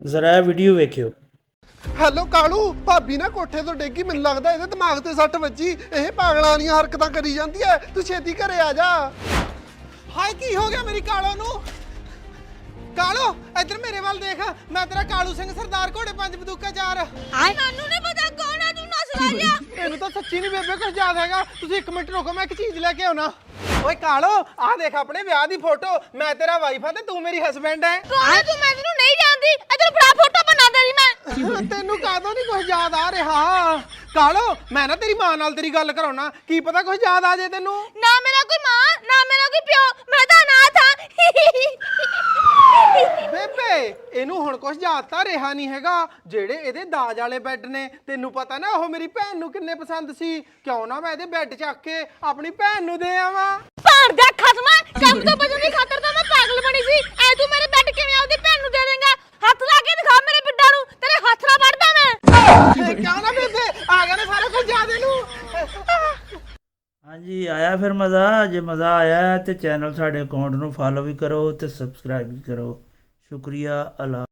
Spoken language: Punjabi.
ਜ਼ਰਾ ਇਹ ਵੀਡੀਓ ਵੇਖਿਓ। ਹੈਲੋ ਕਾਲੂ, ਭਾਬੀ ਨਾ ਕੋਠੇ ਤੋਂ ਡੇਗੀ, ਮੈਨੂੰ ਲੱਗਦਾ ਇਹਦੇ ਦਿਮਾਗ ਤੇ ਸੱਟ ਵੱਜੀ। ਇਹ ਪਾਗਲਾਂ ਵਾਲੀਆਂ ਹਰਕਤਾਂ ਕਰੀ ਜਾਂਦੀ ਐ। ਤੂੰ ਛੇਤੀ ਘਰੇ ਆ ਜਾ। ਹਾਏ ਕੀ ਹੋ ਗਿਆ ਮੇਰੀ ਕਾਲੋ ਨੂੰ? ਕਾਲੋ ਇੱਧਰ ਮੇਰੇ ਵੱਲ ਦੇਖ, ਮੈਂ ਤੇਰਾ ਕਾਲੂ ਸਿੰਘ ਸਰਦਾਰ ਘੋੜੇ ਪੰਜ ਬੰਦੂਕਾਂ ਚਾਰ। ਮੈਨੂੰ ਨਹੀਂ ਪਤਾ ਕੌਣ ਆ, ਤੂੰ ਨਸਲਾ ਜਾ। ਮੈਨੂੰ ਤਾਂ ਸੱਚੀ ਨਹੀਂ ਬੇਬੇ ਕੁਝ ਯਾਦ ਹੈਗਾ। ਤੁਸੀਂ 1 ਮਿੰਟ ਰੁਕੋ, ਮੈਂ ਇੱਕ ਚੀਜ਼ ਲੈ ਕੇ ਆਉਣਾ। ਓਏ ਕਾਲੋ ਆਹ ਦੇਖ ਆਪਣੇ ਵਿਆਹ ਦੀ ਫੋਟੋ। ਮੈਂ ਤੇਰਾ ਵਾਈਫ ਆ ਤੇ ਤੂੰ ਮੇਰੀ ਹਸਬੈਂਡ ਹੈ। ਕੌਣ ਆ ਤੂੰ? ਮੈਂ ਤੈਨੂੰ ਨਹੀਂ ਜਾਣਦੀ। ਇੱਧਰ ਬੜਾ ਫੋਟੋ ਬਣਾ ਤੇਰੀ ਮੈਂ। ਤੈਨੂੰ ਕਾਹਦੋਂ ਨਹੀਂ ਕੁਝ ਯਾਦ ਆ ਰਿਹਾ? ਕਾਲੋ ਮੈਂ ਨਾ ਤੇਰੀ ਮਾਂ ਨਾਲ ਤੇਰੀ ਗੱਲ ਕਰਾਉਣਾ, ਕੀ ਪਤਾ ਕੁਝ ਯਾਦ ਆ ਜੇ ਤੈਨੂੰ। ਨਾ ਮੇਰਾ ਕੋਈ ਮਾਂ, ਨਾ ਮੇਰਾ ਕੋਈ ਪਿਓ, ਮੈਂ ਤਾਂ ਅਨਾਥ ਆ। ਬੇਬੇ ਇਹਨੂੰ ਹੁਣ ਕੁਝ ਯਾਦ ਤਾਂ ਰਿਹਾ ਨਹੀਂ ਹੈਗਾ। ਜਿਹੜੇ ਇਹਦੇ ਦਾਜ ਵਾਲੇ ਬੈੱਡ ਨੇ, ਤੈਨੂੰ ਪਤਾ ਨਾ ਉਹ ਮੇਰੀ ਭੈਣ ਨੂੰ ਕਿੰਨੇ ਪਸੰਦ ਸੀ। ਕਿਉਂ ਨਾ ਮੈਂ ਇਹਦੇ ਬੈੱਡ ਚੱਕ ਕੇ ਆਪਣੀ ਭੈਣ ਨੂੰ ਦੇ ਆਵਾਂ। ਭਾੜ ਦਾ ਖਸਮਾ, ਕੰਮ ਤੋਂ ਬਚਣ ਦੀ ਖਾਤਰ ਤਾਂ ਮੈਂ ਪਾਗਲ ਬਣੀ ਸੀ। ਐ ਤੂੰ ਮੇਰੇ ਬੈੱਡ ਕਿਵੇਂ ਆਪਦੀ ਭੈਣ ਨੂੰ ਦੇ ਦੇਂਗਾ? ਹੱਥ ਲਾ ਕੇ ਦਿਖਾ ਮੇਰੇ ਬਿੱਡਾਂ ਨੂੰ, ਤੇਰੇ ਹੱਥ ਨਾਲ ਵੱਢਦਾ ਮੈਂ। ਕਿਉਂ ਨਾ ਬੇਬੇ ਆ ਗਿਆ ਨਾ ਸਾਰਾ ਕੁਝ ਯਾਦ ਇਹਨੂੰ। ਹਾਂਜੀ, ਆਇਆ ਫਿਰ ਮਜ਼ਾ? ਜੇ ਮਜ਼ਾ ਆਇਆ ਤੇ ਚੈਨਲ ਸਾਡੇ ਅਕਾਊਂਟ ਨੂੰ ਫਾਲੋ ਵੀ ਕਰੋ ਤੇ ਸਬਸਕ੍ਰਾਈਬ ਵੀ ਕਰੋ। ਸ਼ੁਕਰੀਆ। ਅੱਲਾ।